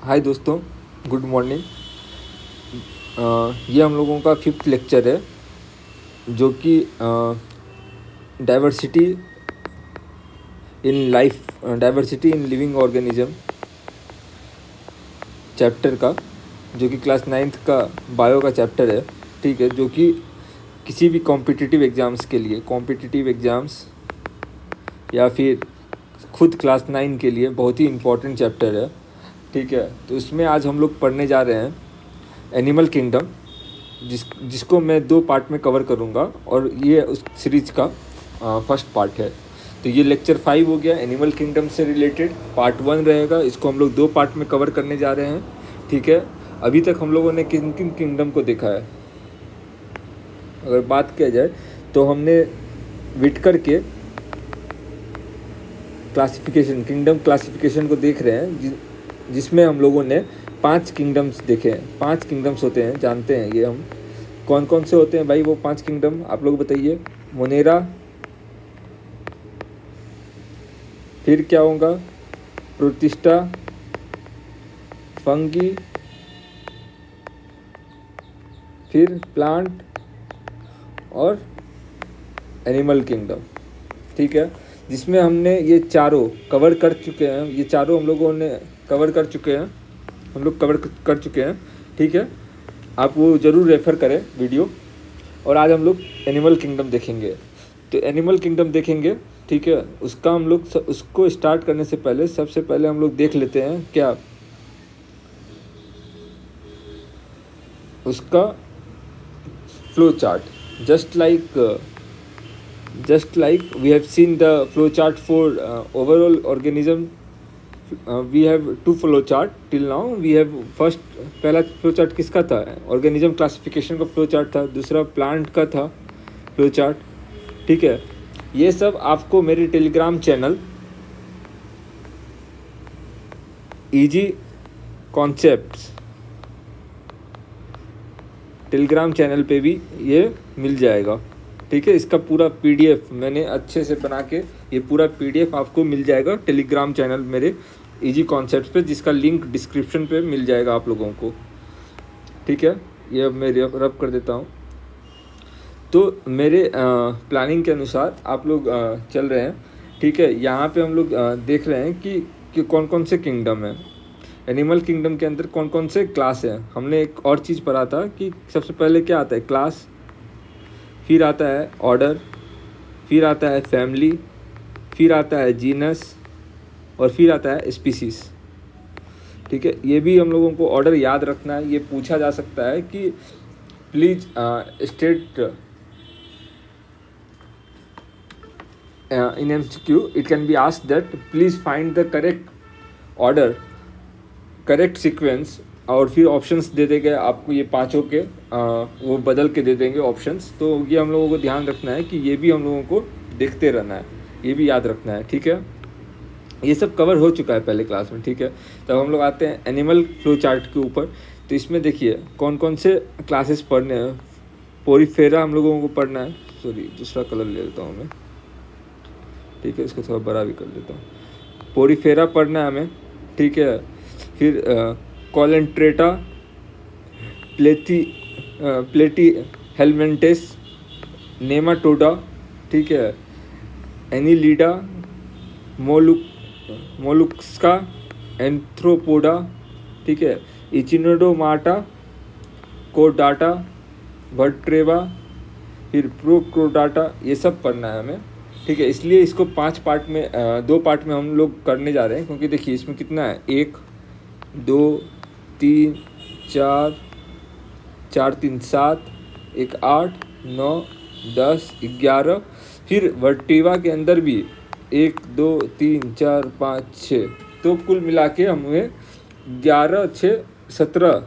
हाय दोस्तों, good morning. ये हम लोगों का 5th लेक्चर है जो कि diversity in life, diversity in living organism chapter का, जो कि क्लास 9th का बायो का चैप्टर है। ठीक है, जो कि किसी भी कॉम्पिटिटिव एग्ज़ाम्स के लिए, कॉम्पिटिटिव एग्ज़ाम्स या फिर खुद क्लास 9 के लिए बहुत ही इम्पोर्टेंट चैप्टर है। ठीक है, तो इसमें आज हम लोग पढ़ने जा रहे हैं एनिमल किंगडम, जिसको मैं 2 पार्ट में कवर करूँगा और ये उस सीरीज का फर्स्ट पार्ट है। तो ये लेक्चर 5 हो गया, एनिमल किंगडम से रिलेटेड पार्ट 1 रहेगा। इसको हम लोग 2 पार्ट में कवर करने जा रहे हैं। ठीक है, अभी तक हम लोगों ने किन किन किंगडम को देखा है, अगर बात किया जाए तो हमने विटकर के क्लासिफिकेशन, किंगडम क्लासिफिकेशन को देख रहे हैं, जिसमें हम लोगों ने 5 किंगडम्स देखे हैं। 5 किंगडम्स होते हैं, जानते हैं ये हम कौन कौन से होते हैं भाई। वो 5 किंगडम आप लोग बताइए। मोनेरा, फिर क्या होगा, प्रोटिस्टा, फंगी, फिर प्लांट और एनिमल किंगडम। ठीक है, जिसमें हमने ये चारों कवर कर चुके हैं। ये चारों हम लोगों ने कवर कर चुके हैं, हम लोग कवर कर चुके हैं। ठीक है, आप वो ज़रूर रेफ़र करें वीडियो। और आज हम लोग एनिमल किंगडम देखेंगे। तो एनिमल किंगडम देखेंगे, ठीक है। उसका हम लोग उसको स्टार्ट करने से पहले सबसे पहले हम लोग देख लेते हैं क्या उसका flow chart. just like we have seen the flow chart for overall organism. We have 2 flow chart till now. We have first, पहला फ्लो चार्ट किसका था, ऑर्गेनिज्म क्लासिफिकेशन का फ्लो चार्ट था। दूसरा प्लांट का था फ्लो चार्ट। ठीक है, ये सब आपको मेरे Telegram channel easy concepts Telegram channel पे भी ये मिल जाएगा। ठीक है, इसका पूरा पीडीएफ मैंने अच्छे से बना के, ये पूरा पीडीएफ आपको मिल जाएगा टेलीग्राम चैनल मेरे इजी कॉन्सेप्ट्स पे, जिसका लिंक डिस्क्रिप्शन पे मिल जाएगा आप लोगों को। ठीक है, ये अब मैं रब कर देता हूँ। तो मेरे प्लानिंग के अनुसार आप लोग चल रहे हैं। ठीक है, यहाँ पे हम लोग देख रहे हैं कि कौन कौन से किंगडम है। एनिमल किंगडम के अंदर कौन कौन से क्लास हैं। हमने एक और चीज़ पढ़ा था कि सबसे पहले क्या आता है, क्लास, फिर आता है ऑर्डर, फिर आता है फैमिली, फिर आता है जीनस और फिर आता है स्पीसीज। ठीक है, ये भी हम लोगों को ऑर्डर याद रखना है। ये पूछा जा सकता है कि please state in MCQ it can be asked that please find the correct order, correct sequence। और फिर ऑप्शंस दे देंगे आपको, ये पांचों के वो बदल के दे देंगे ऑप्शंस। तो ये हम लोगों को ध्यान रखना है कि ये भी हम लोगों को देखते रहना है, ये भी याद रखना है। ठीक है, ये सब कवर हो चुका है पहले क्लास में। ठीक है, तब हम लोग आते हैं एनिमल फ्लो चार्ट के ऊपर। तो इसमें देखिए कौन कौन से क्लासेस पढ़ने हैं। पोरीफेरा हम लोगों को पढ़ना है, सॉरी दूसरा कलर ले लेता हूँ मैं। ठीक है, इसको थोड़ा बड़ा भी कर देता हूँ। पोरीफेरा पढ़ना है हमें। ठीक है, फिर कॉलेंट्रेटा, प्लेटी हेलमेंटेस, नेमाटोडा, ठीक है, एनिलीडा, मोलुस्का, एंथ्रोपोडा, ठीक है, इचिनोडोमाटा, कोडाटा, वर्ट्रेवा, फिर प्रोक्रोडाटा, ये सब पढ़ना है हमें। ठीक है, इसलिए इसको 5 पार्ट में 2 पार्ट में हम लोग करने जा रहे हैं, क्योंकि देखिए इसमें कितना है, 1 2 3 4 4 3 7, 1 8 9 10 11, फिर वर्टिवा के अंदर भी 1 2 3 4 5 6, तो कुल मिला के हमें 11 6 17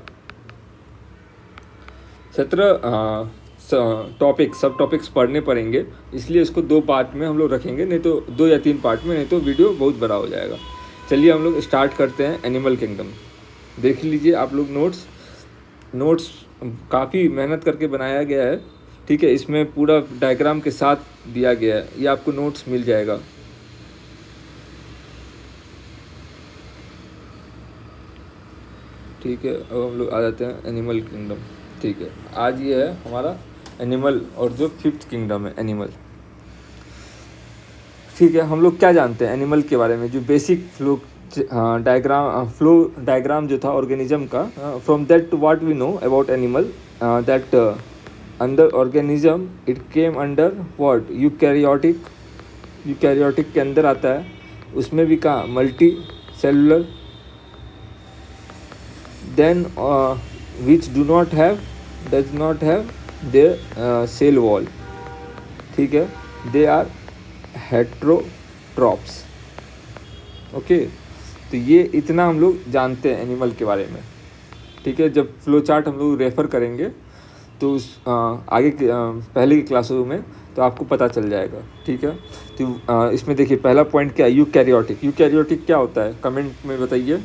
टॉपिक, सब टॉपिक्स पढ़ने पड़ेंगे। इसलिए इसको 2 पार्ट में हम लोग रखेंगे, नहीं तो 2 या 3 पार्ट में, नहीं तो वीडियो बहुत बड़ा हो जाएगा। चलिए हम लोग स्टार्ट करते हैं एनिमल किंगडम। देख लीजिए आप लोग नोट्स काफ़ी मेहनत करके बनाया गया है। ठीक है, इसमें पूरा डायग्राम के साथ दिया गया है, ये आपको नोट्स मिल जाएगा। ठीक है, अब हम लोग आ जाते हैं एनिमल किंगडम। ठीक है, आज ये है हमारा एनिमल और जो 5th किंगडम है एनिमल। ठीक है, हम लोग क्या जानते हैं एनिमल के बारे में, जो बेसिक फ्लो डायग्राम जो था ऑर्गेनिज्म का, from that what we know about animal, that under organism it came under what eukaryotic के अंदर आता है। उसमें भी कहाँ multicellular, then which does not have their cell wall. ठीक है, दे आर हेट्रोट्रॉप्स। ओके, तो ये इतना हम लोग जानते हैं एनिमल के बारे में। ठीक है, जब फ्लो चार्ट हम लोग रेफ़र करेंगे तो उस आगे के पहले की क्लासों में तो आपको पता चल जाएगा। ठीक है, तो इसमें देखिए पहला पॉइंट क्या है, यूकैरियोटिक क्या होता है, कमेंट में बताइए।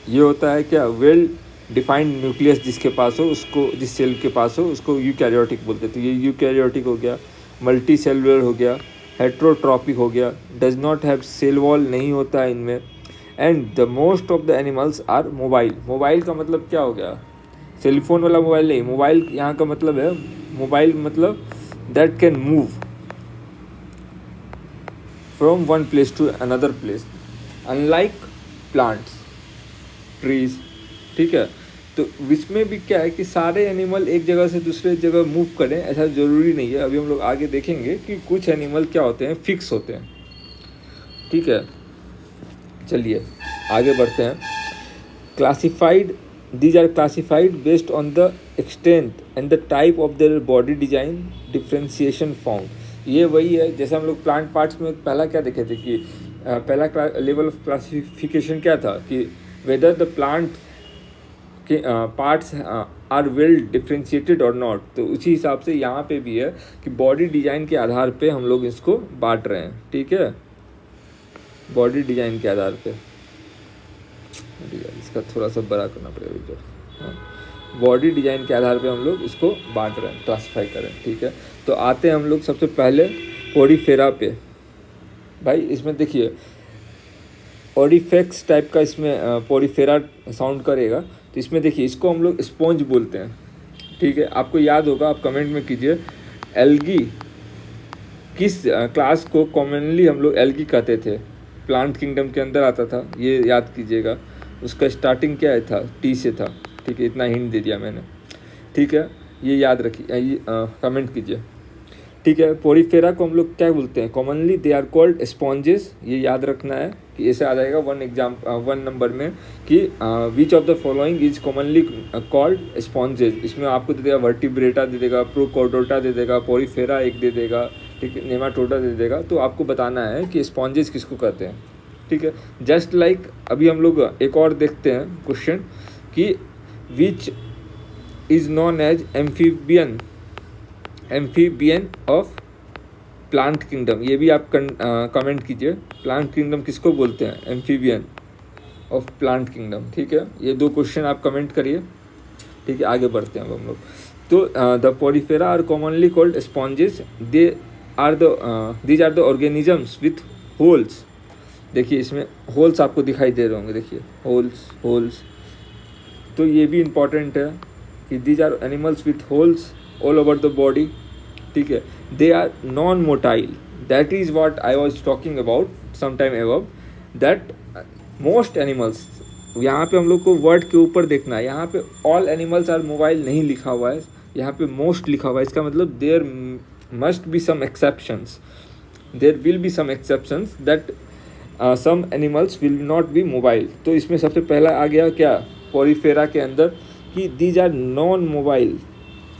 ये होता है क्या, वेल डिफाइंड न्यूक्लियस जिसके पास हो, उसको जिस सेल के पास हो उसको यूकैरियोटिक बोलते हैं। तो ये यूकैरियोटिक हो गया, मल्टी सेलुलर हो गया, हेट्रोट्रॉपिक हो गया, does not have cell wall नहीं होता है इनमें, and the most of the animals are mobile. Mobile का मतलब क्या हो गया, सेलफोन वाला मोबाइल नहीं, मोबाइल यहाँ का मतलब है, मोबाइल मतलब that can move from one place to another place, unlike plants, trees. ठीक है, तो इसमें भी क्या है कि सारे एनिमल एक जगह से दूसरे जगह मूव करें ऐसा ज़रूरी नहीं है। अभी हम लोग आगे देखेंगे कि कुछ एनिमल क्या होते हैं, फिक्स होते हैं। ठीक है, चलिए आगे बढ़ते हैं। these are classified based on the extent and the type of their body design, differentiation found। ये वही है जैसे हम लोग प्लांट पार्ट्स में पहला क्या देखे थे कि पहला लेवल ऑफ क्लासिफिकेशन क्या था कि वेदर द प्लांट के पार्ट्स आर वेल डिफ्रेंशिएटेड और नॉट। तो उसी हिसाब से यहाँ पे भी है कि बॉडी डिज़ाइन के आधार पे हम लोग इसको बांट रहे हैं। ठीक है, बॉडी डिज़ाइन के आधार पे, इसका थोड़ा सा बड़ा करना पड़ेगा। हाँ, बॉडी डिज़ाइन के आधार पे हम लोग इसको बांट रहे हैं, क्लासीफाई कर रहे हैं। ठीक है, तो आते हैं हम लोग सबसे पहले पोरीफेरा पे। भाई इसमें देखिए ऑरिफेक्स टाइप का इसमें पोरीफेरा साउंड करेगा, तो इसमें देखिए इसको हम लोग स्पॉन्ज बोलते हैं। ठीक है, आपको याद होगा, आप कमेंट में कीजिए एल्गी किस क्लास को कॉमनली हम लोग एल्गी कहते थे, प्लांट किंगडम के अंदर आता था, ये याद कीजिएगा। उसका स्टार्टिंग क्या है था, टी से था। ठीक है, इतना हिंट दे दिया मैंने। ठीक है, ये याद रखिए, कमेंट कीजिए। ठीक है, पोरीफेरा को हम लोग क्या बोलते हैं, commonly they are called sponges. ये याद रखना है कि ऐसे आ जाएगा 1 नंबर में कि which of the following is commonly called sponges. इसमें आपको दे देगा वर्टिब्रेटा दे देगा, प्रोकॉर्डोटा दे देगा, पोरीफेरा एक दे देगा, ठीक है, नेमाटोडा दे देगा। तो आपको बताना है कि स्पॉन्जेस किसको कहते हैं। ठीक है, जस्ट लाइक अभी हम लोग एक और देखते हैं क्वेश्चन कि which is known as amphibian of plant kingdom. ये भी आप कमेंट कीजिए, प्लांट किंगडम किसको बोलते हैं, एम्फीबियन ऑफ प्लांट किंगडम। ठीक है, ये 2 क्वेश्चन आप कमेंट करिए। ठीक है, आगे बढ़ते हैं अब हम लोग। तो the Porifera are commonly called sponges, these are the organisms with holes. देखिए इसमें होल्स आपको दिखाई दे रहे होंगे, देखिए होल्स। तो ये भी इम्पॉर्टेंट है कि these are animals with holes all over the body. ठीक है, they are non motile, that is what I was talking about some time above, that most animals, यहाँ पे हम लोग को वर्ड के ऊपर देखना है। यहाँ पे ऑल एनिमल्स आर मोबाइल नहीं लिखा हुआ है, यहाँ पे मोस्ट लिखा हुआ है। इसका मतलब there must be some exceptions, there will be some exceptions that some animals will not be mobile. तो इसमें सबसे पहला आ गया क्या, पोरीफेरा के अंदर कि दीज आर नॉन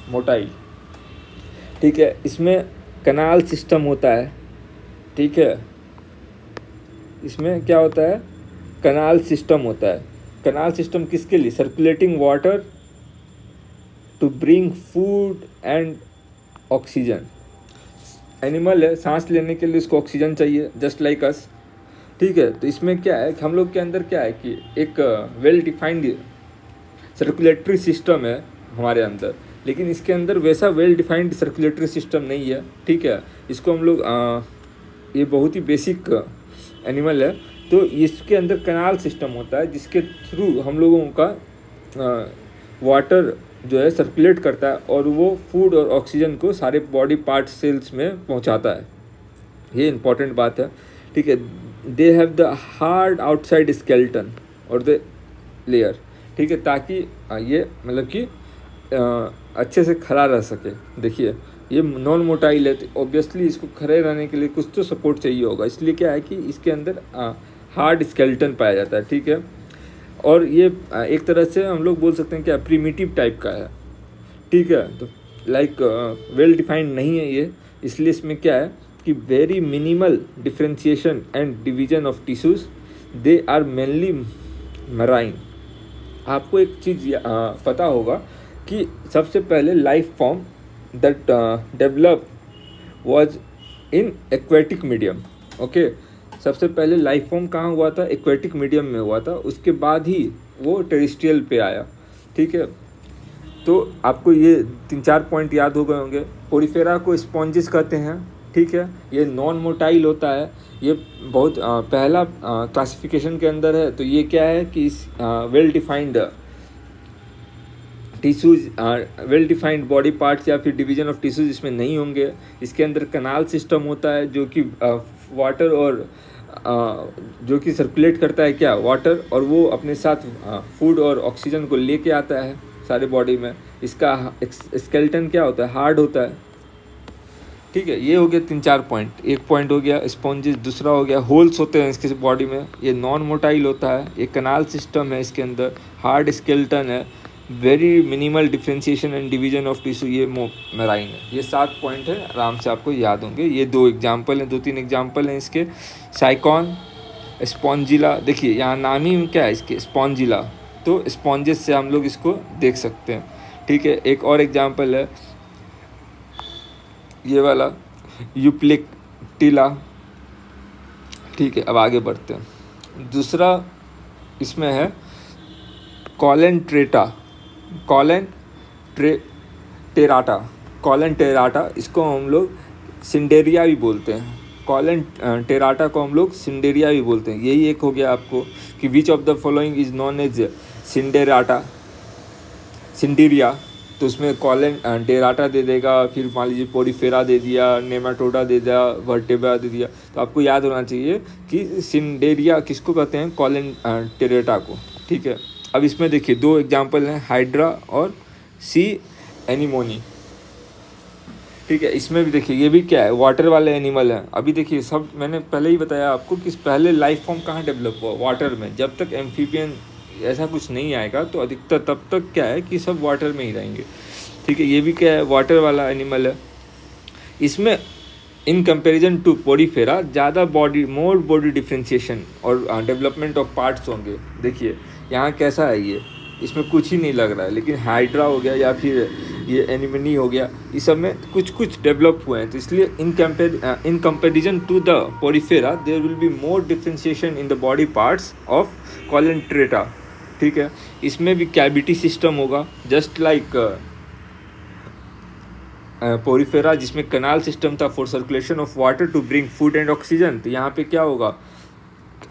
मोटाइल। ठीक है, इसमें कनाल सिस्टम होता है। ठीक है, इसमें क्या होता है, कनाल सिस्टम होता है। कनाल सिस्टम किसके लिए, circulating water to bring food and oxygen. Animal है, सांस लेने के लिए उसको ऑक्सीजन चाहिए, जस्ट लाइक अस। ठीक है, तो इसमें क्या है, हम लोग के अंदर क्या है कि एक वेल डिफाइंड सर्कुलेटरी सिस्टम है हमारे अंदर, लेकिन इसके अंदर वैसा वेल डिफाइंड सर्कुलेटरी सिस्टम नहीं है। ठीक है, इसको हम लोग ये बहुत ही बेसिक एनिमल है, तो इसके अंदर कनाल सिस्टम होता है जिसके थ्रू हम लोगों का वाटर जो है सर्कुलेट करता है और वो फूड और ऑक्सीजन को सारे बॉडी पार्ट सेल्स में पहुंचाता है। ये इंपॉर्टेंट बात है, ठीक है। They have the hard outside skeleton और द लेयर, ठीक है, ताकि ये मतलब कि अच्छे से खड़ा रह सके। देखिए ये नॉन मोटाइल है तो ऑब्वियसली इसको खड़े रहने के लिए कुछ तो सपोर्ट चाहिए होगा, इसलिए क्या है कि इसके अंदर हार्ड स्केलेटन पाया जाता है, ठीक है। और ये एक तरह से हम लोग बोल सकते हैं कि प्रिमिटिव टाइप का है, ठीक है। तो लाइक वेल डिफाइंड नहीं है ये, इसलिए इसमें क्या है कि very minimal differentiation and division of tissues, they are mainly marine. आपको एक चीज़ पता होगा कि सबसे पहले life form that develop was in aquatic medium, okay. सबसे पहले लाइफ फॉर्म कहाँ हुआ था? एक्वेटिक मीडियम में हुआ था, उसके बाद ही वो टेरेस्ट्रियल पे आया, ठीक है। तो आपको ये 3-4 पॉइंट याद हो गए होंगे। पोरिफेरा को स्पॉन्जिस कहते हैं, ठीक है। ये नॉन मोटाइल होता है, ये बहुत पहला क्लासिफिकेशन के अंदर है। तो ये क्या है कि इस well defined tissues, well defined body parts या फिर डिवीजन ऑफ टिश्यूज इसमें नहीं होंगे। इसके अंदर कनाल सिस्टम होता है जो कि वाटर और जो कि सर्कुलेट करता है क्या? वाटर, और वो अपने साथ फूड और ऑक्सीजन को लेके आता है सारे बॉडी में। इसका स्केलेटन क्या होता है? हार्ड होता है, ठीक है। ये हो गया 3-4 पॉइंट। एक पॉइंट हो गया स्पॉन्जेस, दूसरा हो गया होल्स होते हैं इसके बॉडी में, ये नॉन मोटाइल होता है। एक कनाल सिस्टम है इसके अंदर, हार्ड स्केलेटन है, very minimal differentiation and division of tissue, ये मेराइन है। ये 7 पॉइंट है, आराम से आपको याद होंगे। ये 2-3 एग्जाम्पल हैं इसके। साइकॉन, स्पॉन्जिला, देखिए यहाँ नाम ही क्या है इसके, स्पॉन्जिला, तो स्पॉन्जेस से हम लोग इसको देख सकते हैं, ठीक है। एक और एग्जाम्पल है ये वाला, यूप्लिक्टिला, ठीक है। अब आगे बढ़ते हैं। दूसरा इसमें है कॉलेंटेराटा, कॉलेंटेराटा, इसको हम लोग सिंडेरिया भी बोलते हैं। कॉलेंटेराटा को हम लोग सिंडेरिया भी बोलते हैं। यही एक हो गया आपको कि which of the following is known as Cnidaria, तो उसमें कॉलेंटेराटा दे देगा, फिर मान लीजिए पोरिफेरा दे दिया, नेमाटोडा दे दिया, वर्टेब्रा दे दिया। तो आपको याद होना चाहिए कि सिंडेरिया किसको कहते हैं? कॉलेंटेराटा को, ठीक है। अब इसमें देखिए 2 एग्जाम्पल हैं, हाइड्रा और सी एनीमोनी, ठीक है। इसमें भी देखिए ये भी क्या है? वाटर वाले एनिमल हैं। अभी देखिए सब मैंने पहले ही बताया आपको कि पहले लाइफ फॉर्म कहाँ डेवलप हुआ? वाटर में। जब तक एम्फीबियन ऐसा कुछ नहीं आएगा तो अधिकतर तब तक क्या है कि सब वाटर में ही रहेंगे, ठीक है। ये भी क्या है? वाटर वाला एनिमल है। इसमें इन कंपैरिजन टू पोरिफेरा ज़्यादा मोर बॉडी डिफ्रेंशिएशन और डेवलपमेंट ऑफ पार्ट्स होंगे। देखिए यहाँ कैसा है, ये इसमें कुछ ही नहीं लग रहा है, लेकिन हाइड्रा हो गया या फिर ये एनिमनी हो गया, इस सब में कुछ डेवलप हुए हैं। तो इसलिए in comparison to the Porifera there will be more differentiation in the body parts of Coelenterata, ठीक है। इसमें भी कैविटी सिस्टम होगा, जस्ट लाइक पोरिफेरा, जिसमें कनाल सिस्टम था for circulation of water to bring food and oxygen. तो यहाँ पे क्या होगा?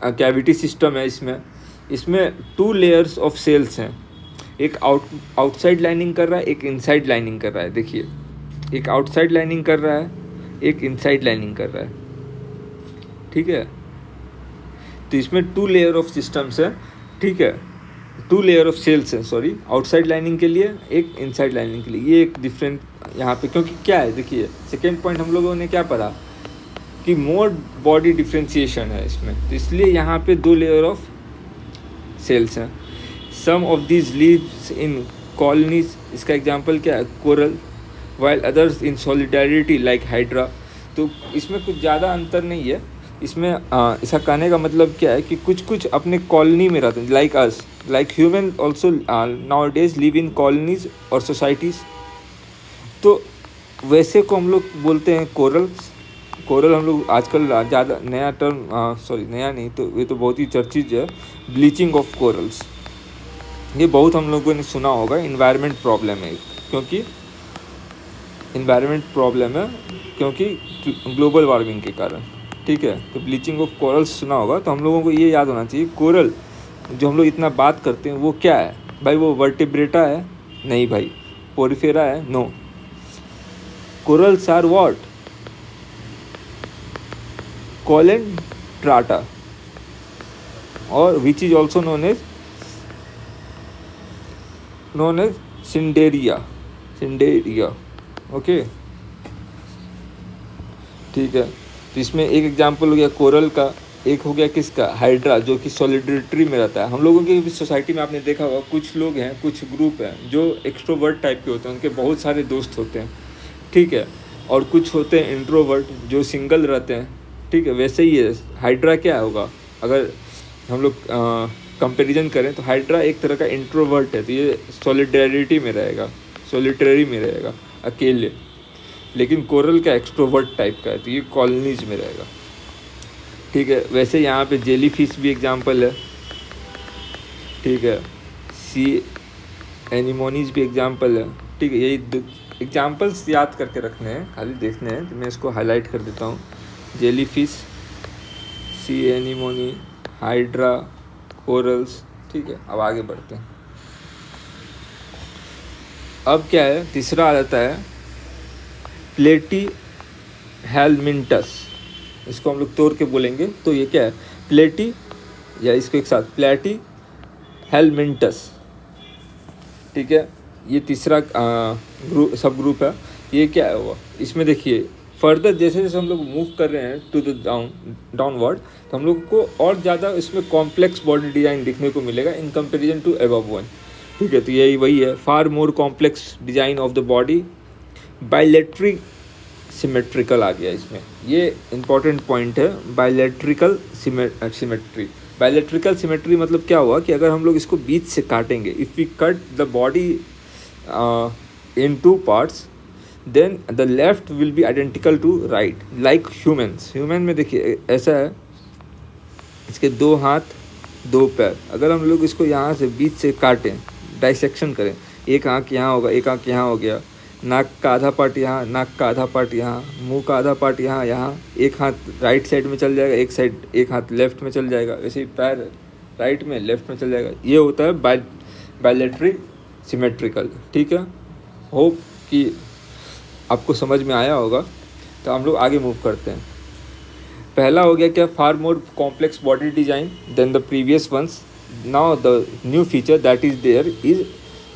कैविटी सिस्टम है इसमें 2 लेयर्स ऑफ सेल्स हैं। एक आउटसाइड लाइनिंग कर रहा है, एक इनसाइड लाइनिंग कर रहा है। देखिए एक आउटसाइड लाइनिंग कर रहा है, एक इनसाइड लाइनिंग कर रहा है, ठीक है। तो इसमें 2 लेयर ऑफ सिस्टम्स है, ठीक है, 2 लेयर ऑफ सेल्स हैं, सॉरी, आउटसाइड लाइनिंग के लिए, एक इनसाइड लाइनिंग के लिए। ये एक डिफरेंट यहाँ पे, क्योंकि क्या है देखिए सेकेंड पॉइंट हम लोगों ने क्या पढ़ा कि मोर बॉडी डिफ्रेंशिएशन है इसमें, तो इसलिए यहाँ पे 2 लेयर ऑफ सेल्स हैं। Some of this lives in colonies, इसका एग्जांपल क्या है? Coral, while others in solidarity like Hydra. तो इसमें कुछ ज़्यादा अंतर नहीं है। इसमें इसका कहने का मतलब क्या है कि कुछ अपने कॉलोनी में रहते हैं, like us, like human also now days live in colonies और सोसाइटीज़। तो वैसे को हम लोग बोलते हैं कोरल हम लोग आजकल ज़्यादा नया टर्म, नया नहीं तो ये तो बहुत ही चर्चित है, ब्लीचिंग ऑफ कोरल्स। ये बहुत हम लोगों ने सुना होगा। इन्वायरमेंट प्रॉब्लम है क्योंकि ग्लोबल वार्मिंग के कारण, ठीक है। तो ब्लीचिंग ऑफ कोरल्स सुना होगा, तो हम लोगों को ये याद होना चाहिए कोरल जो हम लोग इतना बात करते हैं वो क्या है? भाई वो वर्टिब्रेटा है? नहीं भाई। पोरिफेरा है? No. Corals are what? Coelenterata, और which is also known as Cnidaria. Okay, ठीक है। तो इसमें एक एग्जांपल हो गया कोरल का, एक हो गया किसका, हाइड्रा, जो कि सॉलिडेरिटी में रहता है। हम लोगों की सोसाइटी में आपने देखा होगा कुछ लोग हैं, कुछ ग्रुप हैं जो एक्सट्रोवर्ट टाइप के होते हैं, उनके बहुत सारे दोस्त होते हैं, ठीक है, और कुछ होते हैं इंट्रोवर्ट जो सिंगल रहते हैं, ठीक है। वैसे ही है हाइड्रा क्या होगा, अगर हम लोग कंपेरिजन करें तो हाइड्रा एक तरह का इंट्रोवर्ट है, तो ये सॉलिडेरिटी में रहेगा, सॉलिटरी में रहेगा, अकेले। लेकिन कोरल का एक्सट्रोवर्ट टाइप का है, तो ये कॉलोनीज में रहेगा, ठीक है। वैसे यहाँ पे जेली फिश भी एग्जांपल है, ठीक है। सी एनिमोनीज भी एग्जांपल है, ठीक है। यही एग्जांपल्स याद करके रखने हैं, खाली देखने हैं, तो मैं इसको हाईलाइट कर देता हूँ। जेली फिश, सी एनिमोनी, हाइड्रा, कोरल्स, ठीक है। अब आगे बढ़ते हैं। अब क्या है, तीसरा आ जाता है प्लेटी हेलमिंटस। इसको हम लोग तोड़ के बोलेंगे तो ये क्या है, प्लेटी, या इसको एक साथ प्लेटी हेलमिंटस, ठीक है। ये तीसरा सब ग्रुप है। ये क्या है हुआ, इसमें देखिए फर्दर जैसे जैसे हम लोग मूव कर रहे हैं टू द डाउनवर्ड, तो हम लोग को और ज़्यादा इसमें कॉम्प्लेक्स बॉडी डिज़ाइन देखने को मिलेगा in comparison to above one, ठीक है। तो यही वही है, far more complex design of the body, bilateral symmetrical आ गया इसमें, ये इंपॉर्टेंट पॉइंट है, बायलैटरिकल सिमेट्री। बायलैटरिकल सिमेट्री मतलब क्या हुआ कि अगर हम लोग इसको बीच से काटेंगे, if we cut the body in two parts, then the left will be identical to right, like human में देखिए ऐसा है, इसके 2 हाथ 2 पैर, अगर हम लोग इसको यहाँ से बीच से काटें, डाइसेक्शन करें, एक आँख यहाँ होगा, एक आँख यहाँ हो गया, नाक का आधा पार्ट यहाँ, नाक का आधा पार्ट यहाँ, मुंह का आधा पार्ट यहाँ, एक हाथ राइट साइड में चल जाएगा, एक हाथ लेफ्ट में चल जाएगा, वैसे ही पैर राइट में लेफ्ट में चल जाएगा। ये होता है बायलैटरिक सिमेट्रिकल, ठीक है। होप कि आपको समझ में आया होगा। तो हम लोग आगे मूव करते हैं। पहला हो गया क्या, far more complex body design than the previous ones. Now the new feature that is there is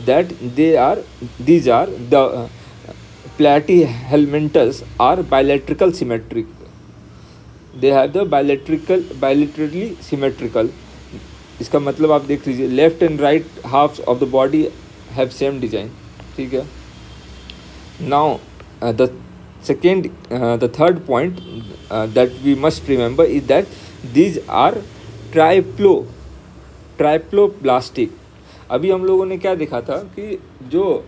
that these are the platyhelminthes are bilateral symmetric, they have the bilaterally symmetrical। इसका मतलब आप देख लीजिए, left and right halves of the body have same design, ठीक है। Now the third point that we must remember is that these are ट्राइप्लोब्लास्टिक। अभी हम लोगों ने क्या देखा था कि जो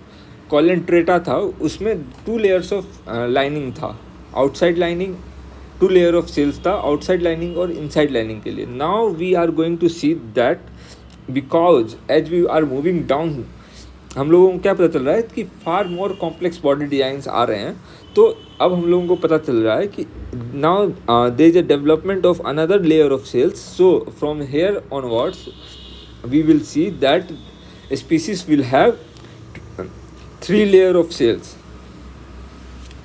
कोलेंट्रेटा था उसमें 2 लेयर्स ऑफ लाइनिंग था, outside lining, 2 layer of cells था, आउटसाइड लाइनिंग और इनसाइड लाइनिंग के लिए। Now we are going to see that because as we are moving down, हम लोगों को क्या पता चल रहा है कि far more complex body designs आ रहे हैं। तो अब हम लोगों को पता चल रहा है कि now there is a development of another layer of cells, so from here onwards we will see that species will have 3 layer of cells,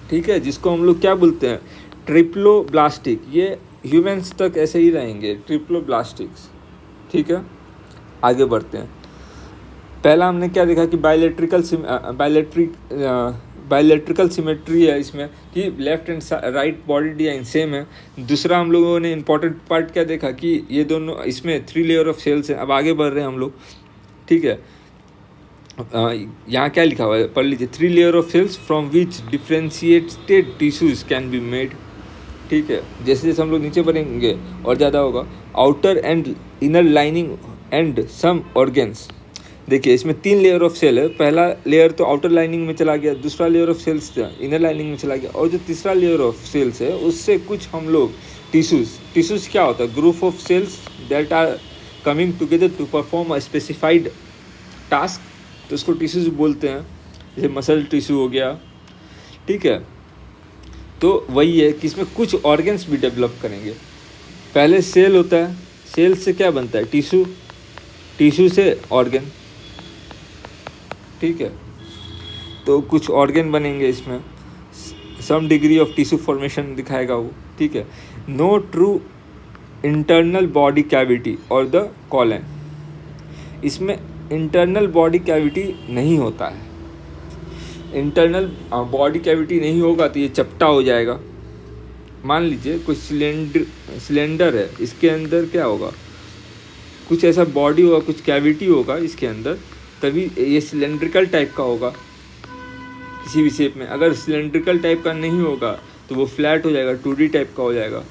ठीक है, जिसको हम लोग क्या बोलते हैं, ट्रिप्लोब्लास्टिक। ये ह्यूमंस तक ऐसे ही रहेंगे, ट्रिप्लोब्लास्टिक्स, ठीक है। आगे बढ़ते हैं। पहला हमने क्या देखा कि बायलैटरिकल सिमेट्री है इसमें, कि left and right body design same है। दूसरा हम लोगों ने इंपॉर्टेंट पार्ट क्या देखा कि ये दोनों, इसमें 3 लेयर ऑफ सेल्स हैं। अब आगे बढ़ रहे हैं हम लोग, ठीक है। यहाँ क्या लिखा हुआ है, पढ़ लीजिए, 3 layer of cells from which differentiated tissues can be made, ठीक है। जैसे जैसे हम लोग नीचे बढ़ेंगे और ज़्यादा होगा, outer and inner lining and some organs. देखिए इसमें 3 लेयर ऑफ सेल है, पहला लेयर तो आउटर लाइनिंग में चला गया, दूसरा layer of cells inner lining में चला गया, और जो तीसरा लेयर ऑफ सेल्स है उससे कुछ हम लोग टिश्यूज़ क्या होता है, group of cells that are coming together to perform a specified task, तो उसको टिश्यूज़ बोलते हैं। जैसे मसल टिश्यू हो गया, ठीक है। तो वही है कि इसमें कुछ ऑर्गन्स भी डेवलप करेंगे। पहले सेल होता है, सेल से क्या बनता है, टिश्यू से ऑर्गन, ठीक है। तो कुछ ऑर्गन बनेंगे इसमें, some degree of tissue formation दिखाएगा वो, ठीक है। No true internal body cavity और द कॉलन, इसमें इंटरनल बॉडी कैविटी नहीं होता है। इंटरनल बॉडी कैविटी नहीं होगा तो ये चपटा हो जाएगा। मान लीजिए कोई सिलेंडर है, इसके अंदर क्या होगा, कुछ ऐसा बॉडी होगा, कुछ कैविटी होगा इसके अंदर, तभी ये सिलेंड्रिकल टाइप का होगा किसी भी शेप में। अगर सिलेंड्रिकल टाइप का नहीं होगा तो वो फ्लैट हो जाएगा, 2D टाइप का हो जाएगा।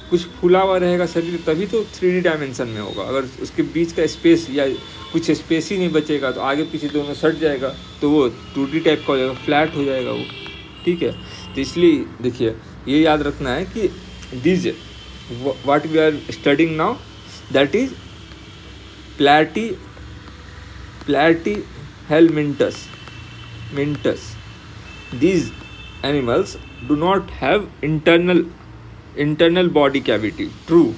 कुछ फूला हुआ रहेगा शरीर, तभी तो 3D डायमेंशन में होगा। अगर उसके बीच का स्पेस या कुछ स्पेस ही नहीं बचेगा तो आगे पीछे दोनों सट जाएगा, तो वो 2D टाइप का हो जाएगा, फ्लैट हो जाएगा वो, ठीक है। तो इसलिए देखिए ये याद रखना है कि this what we are studying now, that is platyhelminthes. These animals do not have internal body cavity, true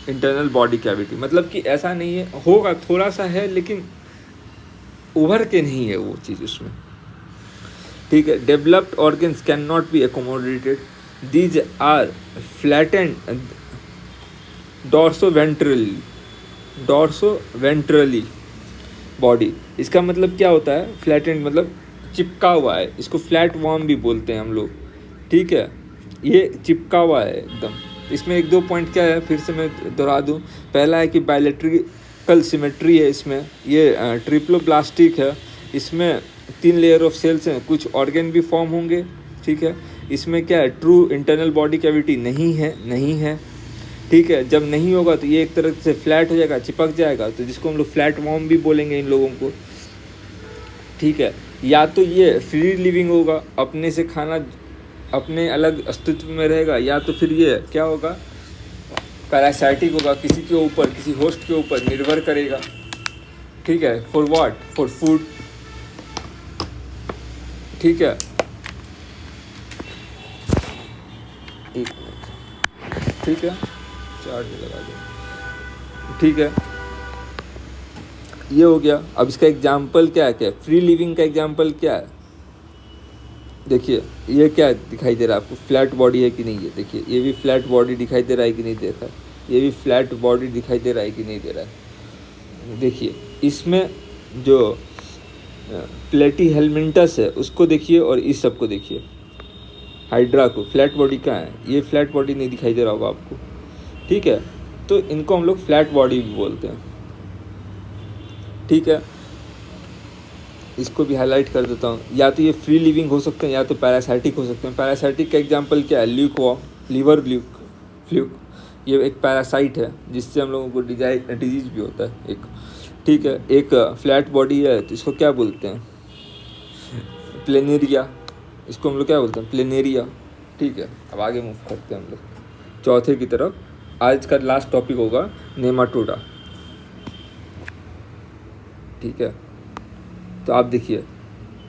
internal body cavity, मतलब कि ऐसा नहीं है, होगा थोड़ा सा है लेकिन उभर के नहीं है वो चीज़ उसमें, ठीक है। Developed organs can not be accommodated, these are flattened dorsoventrally body. इसका मतलब क्या होता है, फ्लैटेंड मतलब चिपका हुआ है, इसको फ्लैट वॉर्म भी बोलते हैं हम लोग, ठीक है। ये चिपका हुआ है एकदम। इसमें एक दो पॉइंट क्या है, फिर से मैं दोहरा दूँ। पहला है कि बायोलैट्रिकल सिमेट्री है इसमें, ये ट्रिप्लोप्लास्टिक है, इसमें 3 लेयर ऑफ सेल्स हैं, कुछ ऑर्गन भी फॉर्म होंगे, ठीक है। इसमें क्या है, ट्रू इंटरनल बॉडी कैविटी नहीं है, ठीक है। जब नहीं होगा तो ये एक तरह से फ्लैट हो जाएगा, चिपक जाएगा, तो जिसको हम लोग फ्लैट वॉर्म भी बोलेंगे इन लोगों को, ठीक है। या तो ये फ्री लिविंग होगा, अपने से खाना अपने अलग अस्तित्व में रहेगा, या तो फिर ये क्या होगा, पैरासाइटिक होगा, किसी के ऊपर, किसी होस्ट के ऊपर निर्भर करेगा, ठीक है। फॉर व्हाट, फॉर फूड, ठीक है। एक मिनट, ठीक है, चार्ज लगा दो, ठीक है। ये हो गया। अब इसका एग्जाम्पल क्या है, फ्री लिविंग का एग्जाम्पल क्या है, देखिए ये क्या दिखाई दे रहा है आपको, फ्लैट बॉडी है कि नहीं है, देखिए ये भी फ्लैट बॉडी दिखाई दे रहा है कि नहीं दे रहा है, ये भी फ्लैट बॉडी दिखाई दे रहा है कि नहीं दे रहा है। देखिए इसमें जो प्लेटीहेल्मिंथस है उसको देखिए और इस सब को देखिए, हाइड्रा को, फ्लैट बॉडी कहाँ है, ये फ्लैट बॉडी नहीं दिखाई दे रहा होगा आपको, ठीक है। तो इनको हम लोग फ्लैट बॉडी भी बोलते हैं, ठीक है। इसको भी हाईलाइट कर देता हूँ। या तो ये फ्री लिविंग हो सकते हैं या तो पैरासाइटिक हो सकते हैं। पैरासाइटिक का एग्जांपल क्या है, लीवर फ्लूक, ये एक पैरासाइट है जिससे हम लोगों को डिजीज भी होता है एक, ठीक है। एक फ्लैट बॉडी है तो इसको क्या बोलते हैं, प्लेनेरिया, इसको हम लोग क्या बोलते हैं, प्लेनेरिया, ठीक है। अब आगे मूव करते हैं हम लोग चौथे की तरफ। आज का लास्ट टॉपिक होगा नेमाटोडा, ठीक है। तो आप देखिए,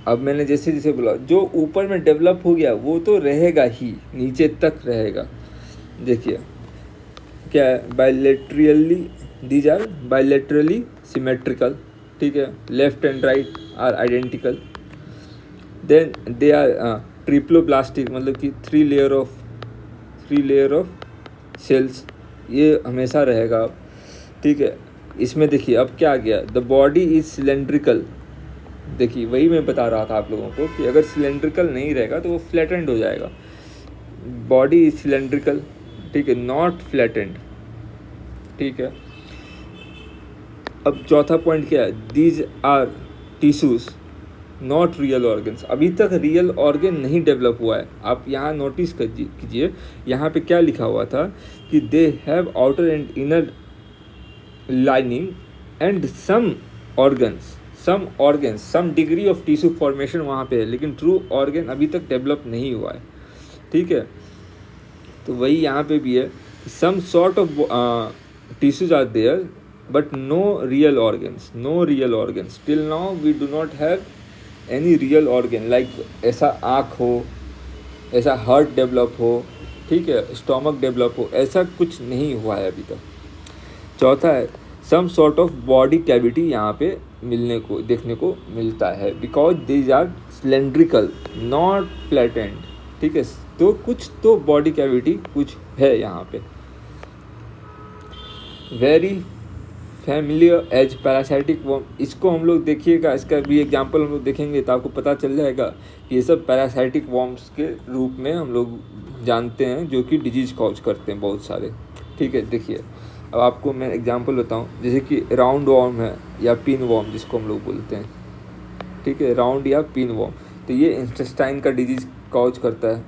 अब मैंने जैसे जैसे बोला, जो ऊपर में डेवलप हो गया वो तो रहेगा ही, नीचे तक रहेगा। देखिए क्या है, दीज आर बायलैटरली सिमेट्रिकल, ठीक है। Left and right are identical, then they are triploblastic, मतलब कि 3 लेयर ऑफ सेल्स, ये हमेशा रहेगा, ठीक है। इसमें देखिए अब क्या आ गया, द बॉडी इज सिलेंड्रिकल। देखिए वही मैं बता रहा था आप लोगों को कि अगर सिलेंड्रिकल नहीं रहेगा तो वो फ्लैटेंड हो जाएगा। बॉडी इज सिलेंड्रिकल, ठीक है, नॉट फ्लैटेंड, ठीक है। अब चौथा पॉइंट क्या है, these are tissues not real organs. अभी तक रियल ऑर्गन नहीं डेवलप हुआ है। आप यहाँ नोटिस कीजिए, यहाँ पे क्या लिखा हुआ था कि they have outer and inner lining and some degree of tissue formation वहाँ पे है, लेकिन ट्रू ऑर्गन अभी तक डेवलप नहीं हुआ है, ठीक है। तो वही यहाँ पे भी है, some sort of tissues are there but no real organs till now we do not have any real organ, like ऐसा आँख हो, ऐसा हार्ट डेवलप हो, ठीक है, स्टोमक डेवलप हो, ऐसा कुछ नहीं हुआ है अभी तक। चौथा है some sort of body cavity, यहाँ पे देखने को मिलता है, because these are cylindrical not flattened. ठीक है, तो कुछ तो बॉडी कैविटी कुछ है यहाँ पे। Very familiar as parasitic worm, इसको हम लोग देखिएगा, इसका भी एग्जांपल हम लोग देखेंगे तो आपको पता चल जाएगा कि ये सब पैरासाइटिक वर्म्स के रूप में हम लोग जानते हैं, जो कि डिजीज कॉज करते हैं बहुत सारे। ठीक है, देखिए अब आपको मैं एग्जांपल बताऊं, जैसे कि राउंड वर्म है या पिन वर्म जिसको हम लोग बोलते हैं। ठीक है, राउंड या पिन वर्म, तो ये इंटेस्टाइन का डिजीज कॉज करता है।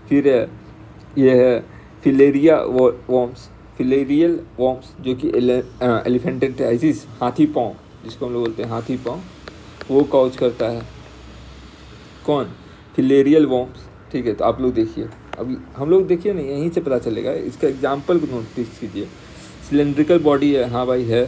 फिर ये है फिलेरिया वर्म्स, फिलेरियल वर्म्स, जो कि एलिफेंटाइटिस, हाथी पाँव जिसको हम लोग बोलते हैं हाथी पाँव, वो कॉज करता है। कौन? Filarial worms. ठीक है, तो आप लोग देखिए, अभी हम लोग देखिए नहीं, यहीं से पता चलेगा। इसका एग्जाम्पल को नोटिस कीजिए। सिलेंड्रिकल बॉडी है, हाँ भाई है।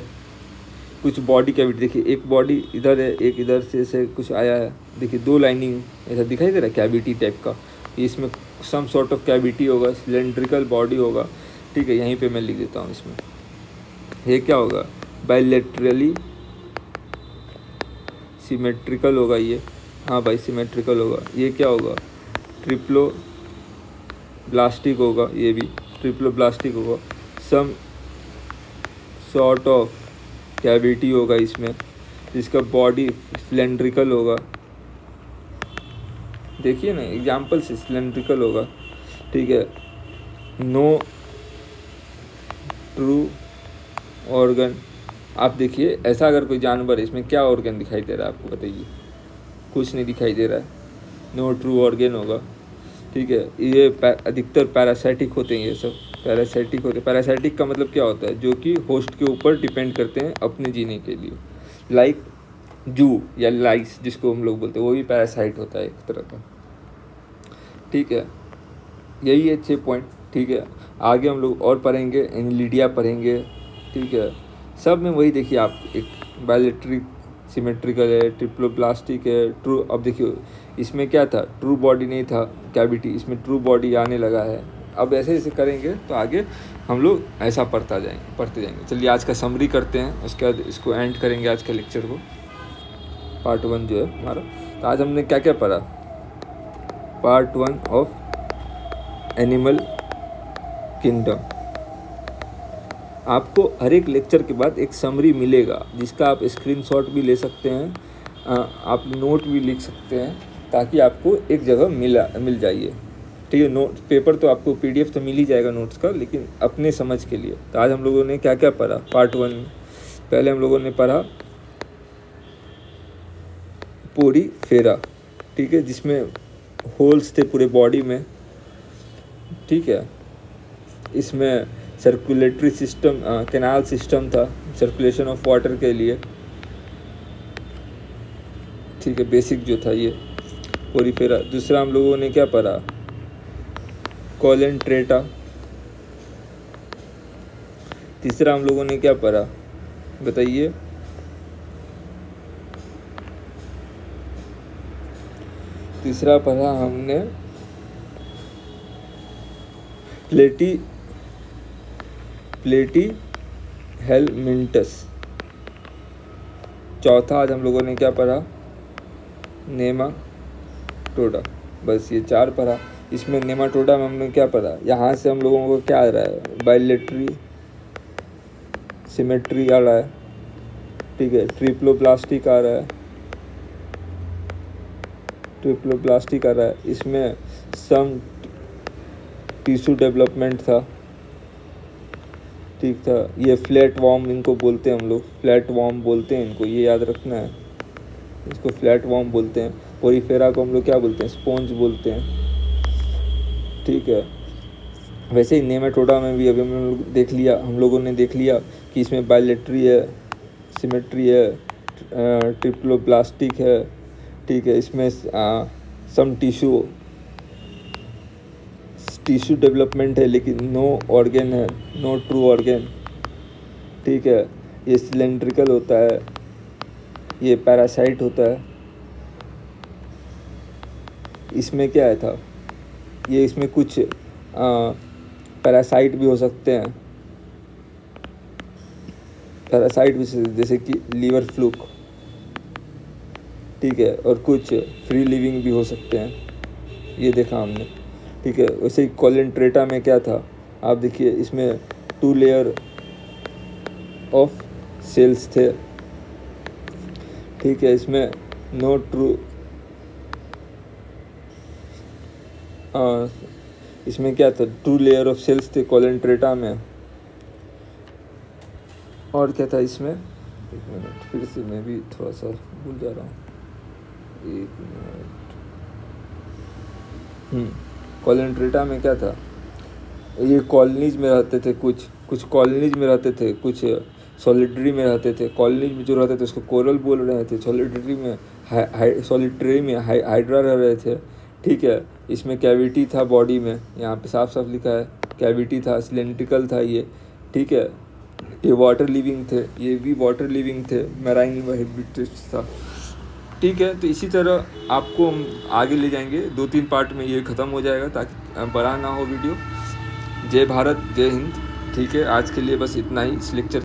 कुछ बॉडी कैविटी देखिए, एक बॉडी इधर है, एक इधर से कुछ आया है। देखिए 2 लाइनिंग ऐसा दिखाई दे रहा है कैविटी टाइप का, इसमें सम सॉर्ट ऑफ कैविटी होगा, सिलेंड्रिकल बॉडी होगा। ठीक है, यहीं पे मैं लिख देता हूँ इसमें। ये क्या होगा? बाइलेटरली सिमेट्रिकल होगा ये, हाँ भाई सिमेट्रिकल होगा। ये क्या होगा? ट्रिप्लो ब्लास्टिक होगा, ये भी ट्रिप्लो ब्लास्टिक होगा। सम सॉर्ट ऑफ कैविटी होगा इसमें, जिसका बॉडी सिलेंड्रिकल होगा। देखिए ना एग्जाम्पल से, सिलेंड्रिकल होगा। ठीक है, नो ट्रू ऑर्गन। आप देखिए ऐसा अगर कोई जानवर है, इसमें क्या ऑर्गन दिखाई दे रहा है आपको बताइए? कुछ नहीं दिखाई दे रहा है, नो ट्रू ऑर्गन होगा। ठीक है, ये अधिकतर पैरासाइटिक होते हैं, ये सब पैरासाइटिक होते हैं। पैरासाइटिक का मतलब क्या होता है? जो कि होस्ट के ऊपर डिपेंड करते हैं अपने जीने के लिए। लाइक जू या लाइस जिसको हम लोग बोलते हैं, वो भी पैरासाइट होता है एक तरह का। ठीक है, यही है 6 पॉइंट। ठीक है, आगे हम लोग और पढ़ेंगे, एनिलिडिया पढ़ेंगे। ठीक है, सब में वही देखिए आप, एक बायोलेट्रिक सिमेट्रिकल है, ट्रिप्लोप्लास्टिक है, ट्रू। अब देखिए इसमें क्या था? ट्रू बॉडी नहीं था कैविटी, इसमें ट्रू बॉडी आने लगा है। अब ऐसे ऐसे करेंगे तो आगे हम लोग ऐसा पढ़ते जाएंगे। चलिए आज का समरी करते हैं, उसके बाद इसको एंड करेंगे आज के लेक्चर को, पार्ट 1 जो है हमारा। तो आज हमने क्या क्या पढ़ा? Part 1 of animal kingdom. आपको हर एक लेक्चर के बाद एक समरी मिलेगा, जिसका आप स्क्रीनशॉट भी ले सकते हैं, आप नोट भी लिख सकते हैं, ताकि आपको एक जगह मिल जाइए। ठीक है, नोट पेपर तो आपको PDF तो मिल ही जाएगा नोट्स का, लेकिन अपने समझ के लिए। तो आज हम लोगों ने क्या क्या पढ़ा पार्ट 1 में? पहले हम लोगों ने पढ़ा पोरीफेरा। ठीक है, जिसमें होल्स थे पूरे बॉडी में। ठीक है, इसमें सर्कुलेटरी सिस्टम, कैनाल सिस्टम था सर्कुलेशन ऑफ वाटर के लिए। ठीक है, बेसिक जो था ये पोरीफेरा। दूसरा हम लोगों ने क्या पढ़ा? कोलेंट्रेटा। तीसरा हम लोगों ने क्या पढ़ा बताइए? तीसरा पढ़ा हमने प्लेटी हेलमिंटस। चौथा आज हम लोगों ने क्या पढ़ा? नेमाटोडा। बस ये 4 पढ़ा। इसमें नेमाटोडा में हमने क्या पढ़ा? यहाँ से हम लोगों को क्या आ रहा है? बायोलेटरी सिमेट्री आ रहा है। ठीक है, ट्रिप्लोप्लास्टिक आ रहा है, ट्रिप्लोप्लास्टिक आ रहा है। इसमें सम टिश्यू डेवलपमेंट था। ठीक था, ये फ्लैट वॉर्म इनको बोलते हैं हम लोग, फ्लैट वॉर्म बोलते हैं इनको, ये याद रखना है, इसको फ्लैट वॉर्म बोलते हैं। पोरीफेरा को हम लोग क्या बोलते हैं? स्पॉन्ज बोलते हैं। ठीक है, वैसे ही नेमाटोडा में भी अभी हम लोगों ने देख लिया कि इसमें बायोलेटरी है, सिमेट्री है, ट्रिप्लोप्लास्टिक है। ठीक है, इसमें सम टिश्यू डेवलपमेंट है, लेकिन नो ऑर्गन है, नो ट्रू ऑर्गन। ठीक है, ये सिलेंड्रिकल होता है, ये पैरासाइट होता है। इसमें क्या है था? ये इसमें कुछ पैरासाइट भी हो सकते हैं, पैरासाइट भी, जैसे कि लीवर फ्लूक, ठीक है, और कुछ फ्री लिविंग भी हो सकते हैं, ये देखा हमने। ठीक है, वैसे ही कोलेंट्रेटा में क्या था, आप देखिए इसमें 2 लेयर ऑफ सेल्स थे। ठीक है, इसमें नो ट्रू इसमें क्या था, 2 लेयर ऑफ सेल्स थे कोलेंट्रेटा में। और क्या था इसमें, 1 मिनट, फिर से मैं भी थोड़ा सा भूल जा रहा हूँ, 1 मिनट। कोलेंट्रेटा में क्या था, ये कॉलोनीज में रहते थे, कुछ कॉलोनीज में रहते थे, कुछ सॉलिटरी में रहते थे। कॉलोनीज में जो रहते थे उसको कोरल बोल रहे थे, सॉलिटरी में हाइड्रा रह रहे थे। ठीक है, इसमें कैविटी था बॉडी में, यहाँ पे साफ साफ लिखा है कैविटी था, सिलेंड्रिकल था ये। ठीक है, ये वाटर लिविंग थे, ये भी वाटर लिविंग थे, मैराइन हैबिटेट्स था। ठीक है, तो इसी तरह आपको हम आगे ले जाएंगे, 2-3 पार्ट में ये ख़त्म हो जाएगा ताकि बड़ा ना हो वीडियो। जय भारत, जय हिंद। ठीक है, आज के लिए बस इतना ही इस लेक्चर